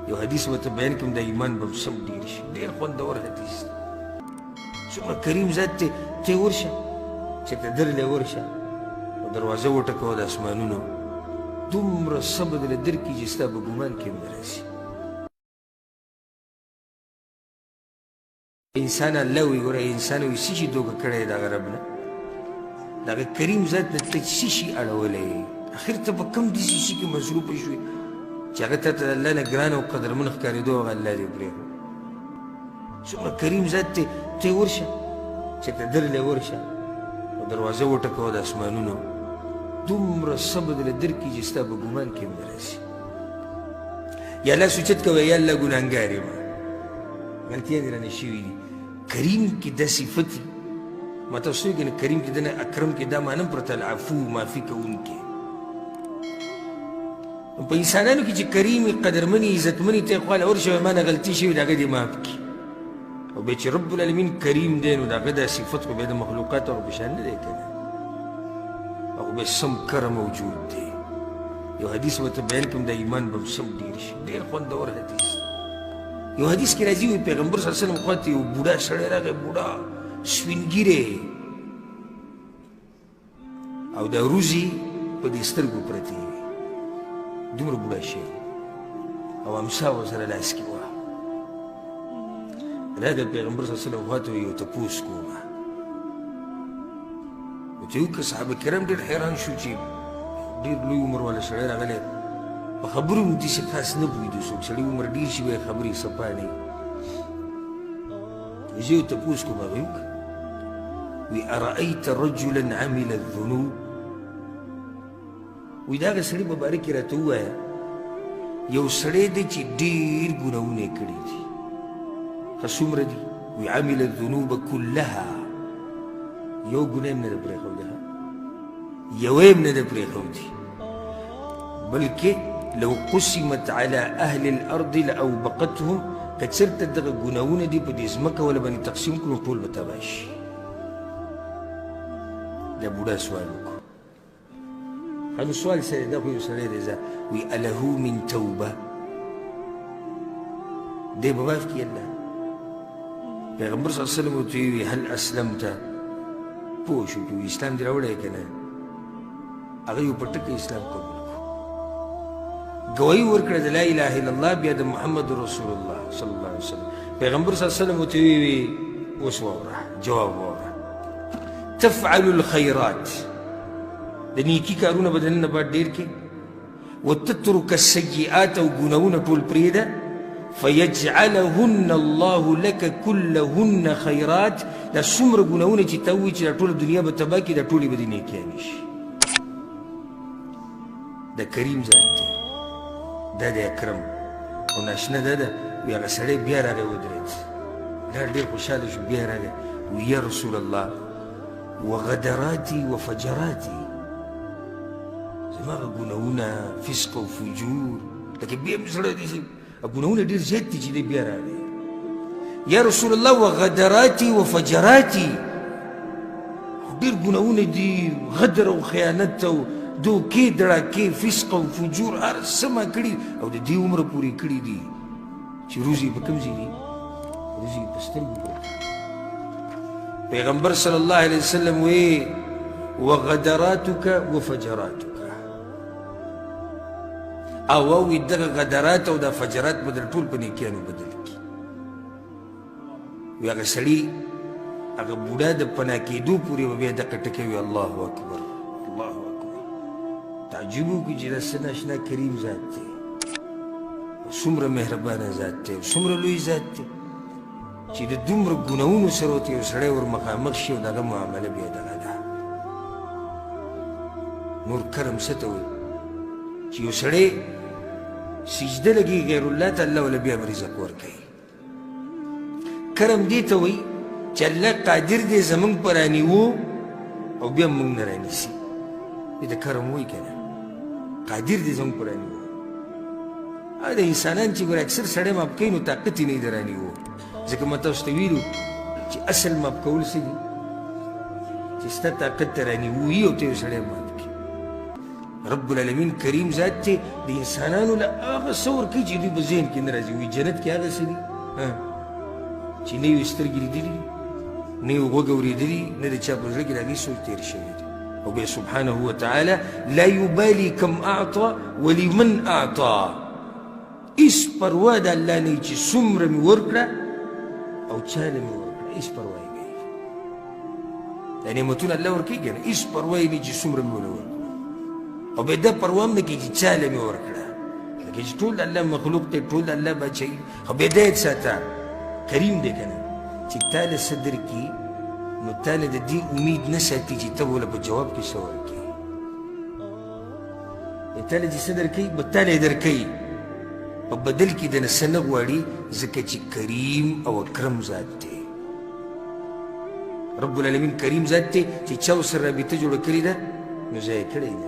یو حدیث ورته بیان کوم د ایمان به سم ډېر شي ډېر خوندور حدیث څومره کریم ذات دی ته ورشه چې ته درلې ورشه او دروازه وټکوه د اسمانونو دومره صبر درله درکړي چې ستا په ګمان کې هم نه راسي انسان الله وي ګوره انسان وي څه شي دوکه کړی دی دغه رب نه دغه کریم ذات نه ته څه شي اړولی اخر ته په کوم داسې شي کې مصروفه شوې چې هغه ته د الله نه ګران او قدرمن ښکارېدو هغه الله دې پرېښود څومره کریم ذات دی ته ورشه چې ته درلې ورشه او دروازه وټکوه د اسمانونو دومره صبر درله درکړي چې ستا په ګمان کې هم نه راسي یا الله سوچت کوه یا الله ګناهګار یم غلطیان دې رانه شوي دي کریم کې دا صفت دي ما تاسو وایي که کریم کې دنه اکرم کې دا معنی هم پرته العفو معافي کوونکی په انسانانو کې چې کریم قدرمني عزتمني ته خو هله ورشه ما نه غلطي شوي د هغه دې معاف کړي او بیا چې رب العالمین کریم دی نو د هغه دا صفت خو بیا د مخلوقاتو هغه په شان نه دی که نه هغه بیا سم کره موجود دی یو حدیث ورته بیان کوم د ایمان به سم ډېر شي ډېر خوندور حدیث یو حدیث کې راځي وي پیغمبر صلی الله علیه وسلم خواته یو بوډا سړی راغی بوډا سپینګیری او دا روزي په دې سترګو پرتې وي دومره بوډا شوی او امسا ورسره لاس کې وه راغی پیغمبر صلی الله علیه وسلم خواته یو تپوس کومه ورته وایي که صحابه کرام ډېر حیران شو چې ډېر لوی عمر والا سړی راغلی په خبرو مو داسې خاص نه پوهېدو څوک سړي عمر ډېر شي وایي خبرې صفا نه وي زه یو تپوس کوم هغې وکړه وی ارأیت رجلا عمل الذنوب وی دا هغه سړي په باره کې راته ووایه یو سړی دی چې ډېر ګناهونه یې کړي دي ښه څومره دي وی عمل الذنوب كلها یو ګناه هم نه ده پرېښودی یوه هم نه ده پرېښودي بلکې لو قسمت على اهل الارض لاوبقتهم که چېرته دغه ګناهونه دي په دې ځمکه وله باندې تقسیم کړو ټول به تباه شي دا بوډا سوال وکړو نو سوال سره دا خو یو سړی دی وی اله من توبه دی به معاف کړي الله پیغمبر صلی الله علیه وسلم ورته ویي هل اسلمت پوه شو چې اسلام دې راوړی که نه هغه یو په ټکه اسلام قبول گواهی ورکړه د لا اله الا الله بیا د محمد رسول الله صلی الله علیه وسلم پیغمبر صلی الله علیه وسلم ورته ویي اوس واوره جواب واوره تفعل الخيرات د نیکي کارونه به دننه باید ډېر کې وتترك السیئات او ګناهونه ټول پرېږده فیجعلهن الله لك كلهن خیرات دا څومره ګناهونه چې ته ووایي چې دا ټوله دنیا به تباه کړي دا ټولې به د نیکیانې شي د کریم ذات دی دا د اکرم او ناشنه دا ده وی هغه سړی بیا راغی ودرېد دا ډېر خوشحاله شو بیا راغی وی یا رسول الله وغدراتي وفجراتي زما هغه ګناهونه فسق او فجور لکه بیا مې زړه داسې ګناهونه ډېر زیات دي چې دی بیا راغی یا رسول الله وغدراتي وفجراتي ډېر ګناهونه دي غدر او خیانت او دوکې دړاکې فسق او فجور هر څه ما کړي او د دې عمره پورې کړي دي چې روزي په کوم ځای دي روزي په سترګو پورې پیغمبر صلی الله علیه وسلم وی وغدراتک وفجراتک او وی دغه غدرات او د فجرات بدل ټول په نیکیانو بدل کړي وی هغه سړي هغه بوډا د پناه کېدو پورې به بیا دغه ټکی وي الله اکبر الله اکبر تعجب وکړي چې دا څه ناشنا کریم ذات دی څومره مهربانه ذات دی څومره لوی ذات دی چې د دومره ګناهونو سره ورته یو سړی ور مخامخ شي او د هغه معامله بیا دغه ده نور کرم څه ته وایي چې یو سړی سجده لګي غیر الله ته الله وله بیا به رزق ورکوي کرم دې ته وایي چې الله قادر دی زموږ په رانیوو او بیا موږ نه رانیسي دې ته کرم وایي که نه قادر دی زموږ په رانیوو دا انسانان چې ګوره اکثر سړی ماف کوي نو طاقت یې نه وي د رانیوو ځکه ما تاسو ته ویلو چې اصل ماف کول څه دي چې ستا طاقت ته رانیوي او ته یو سړی ماف کړي رب العالمین کریم ذات دی د انسانانو له هغه څه ورکوي چې دوی په ذهن کې نه راځي وایي جنت کې هغه څه دي چې نه یې سترګې لیدلي نه یې غوږ اورېدلي نه د چا په زړه کې د هغې سوچ تېر شوی دی او بیا سبحانه وتعالی لا یبالي کم اعطا ولمن اعطا هېڅ پروا د الله نه چې څومره مې ورکړه او چاله مې ورکړه هېڅ پروا یې نه دا نعمتونه الله ورکوي که نه هېڅ پروا یې نه چې څومره مې ونه ورکړه او بیا دا پروا هم نه کوي چې چاله مې ورکړه لکه چې ټول الله مخلوق دی ټول الله بچوي خو بیا دا یې ساته کریم دی که نه چې تا له څه درکړي نو تا له د دې امید نه ساتي چې ته به په جواب کې څه ورکړي تا له چې څه درکوي به تا له یې درکوي په بدل کې د نه څه نه غواړي ځکه چې کریم او اکرم ذات دی رب العالمین کریم ذات دی چې چا ورسره رابطه جوړه کړې ده نو ځای یې کړی دی